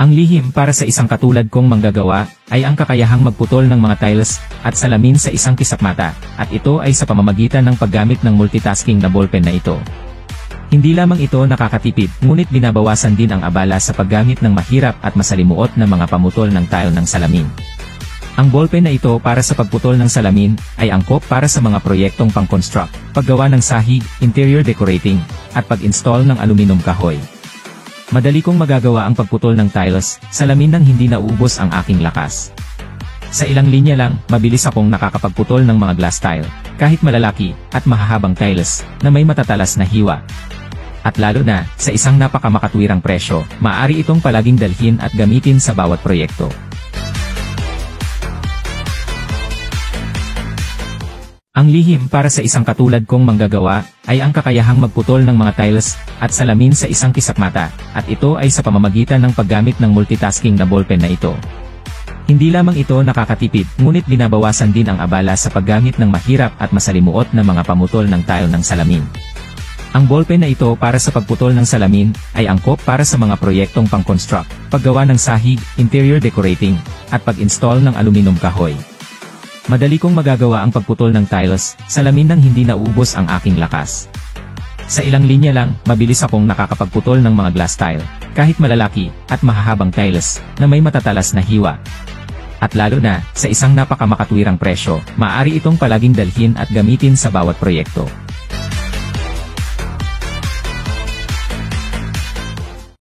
Ang lihim para sa isang katulad kong manggagawa, ay ang kakayahang magputol ng mga tiles, at salamin sa isang kisapmata, at ito ay sa pamamagitan ng paggamit ng multitasking na ballpen na ito. Hindi lamang ito nakakatipid, ngunit binabawasan din ang abala sa paggamit ng mahirap at masalimuot na mga pamutol ng tile ng salamin. Ang ballpen na ito para sa pagputol ng salamin, ay angkop para sa mga proyektong pang-construct, paggawa ng sahig, interior decorating, at pag-install ng aluminum kahoy. Madali kong magagawa ang pagputol ng tiles, salamin nang hindi nauubos ang aking lakas. Sa ilang linya lang, mabilis akong nakakapagputol ng mga glass tile, kahit malalaki, at mahahabang tiles, na may matatalas na hiwa. At lalo na, sa isang napakamakatwirang presyo, maaari itong palaging dalhin at gamitin sa bawat proyekto. Ang lihim para sa isang katulad kong manggagawa, ay ang kakayahang magputol ng mga tiles, at salamin sa isang kisapmata, at ito ay sa pamamagitan ng paggamit ng multitasking na ballpen na ito. Hindi lamang ito nakakatipid, ngunit binabawasan din ang abala sa paggamit ng mahirap at masalimuot na mga pamutol ng tile ng salamin. Ang ballpen na ito para sa pagputol ng salamin, ay angkop para sa mga proyektong pang-construct, paggawa ng sahig, interior decorating, at pag-install ng aluminum kahoy. Madali kong magagawa ang pagputol ng tiles, salamin nang hindi nauubos ang aking lakas. Sa ilang linya lang, mabilis akong nakakapagputol ng mga glass tile, kahit malalaki, at mahahabang tiles, na may matatalas na hiwa. At lalo na, sa isang napakamakatwirang presyo, maaari itong palaging dalhin at gamitin sa bawat proyekto.